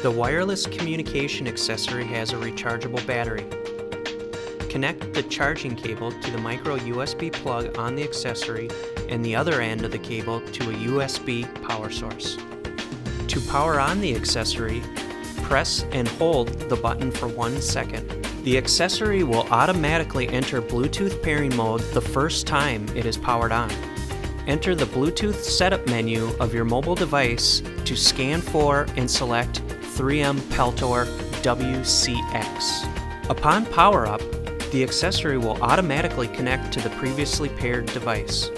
The wireless communication accessory has a rechargeable battery. Connect the charging cable to the micro USB plug on the accessory and the other end of the cable to a USB power source. To power on the accessory, press and hold the button for 1 second. The accessory will automatically enter Bluetooth pairing mode the first time it is powered on. Enter the Bluetooth setup menu of your mobile device to scan for and select 3M Peltor WCX. Upon power up, the accessory will automatically connect to the previously paired device.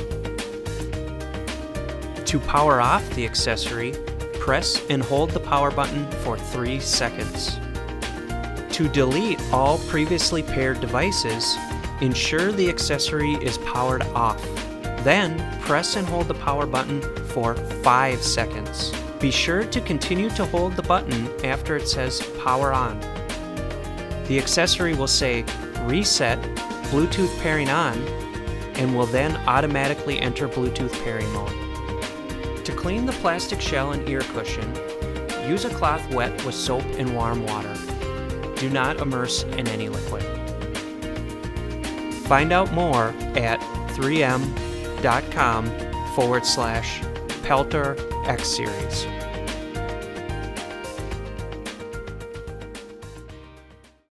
To power off the accessory, press and hold the power button for 3 seconds. To delete all previously paired devices, ensure the accessory is powered off. Then, press and hold the power button for 5 seconds. Be sure to continue to hold the button after it says power on. The accessory will say reset Bluetooth pairing on and will then automatically enter Bluetooth pairing mode. To clean the plastic shell and ear cushion, use a cloth wet with soap and warm water. Do not immerse in any liquid. Find out more at 3m.com/Peltor X Series.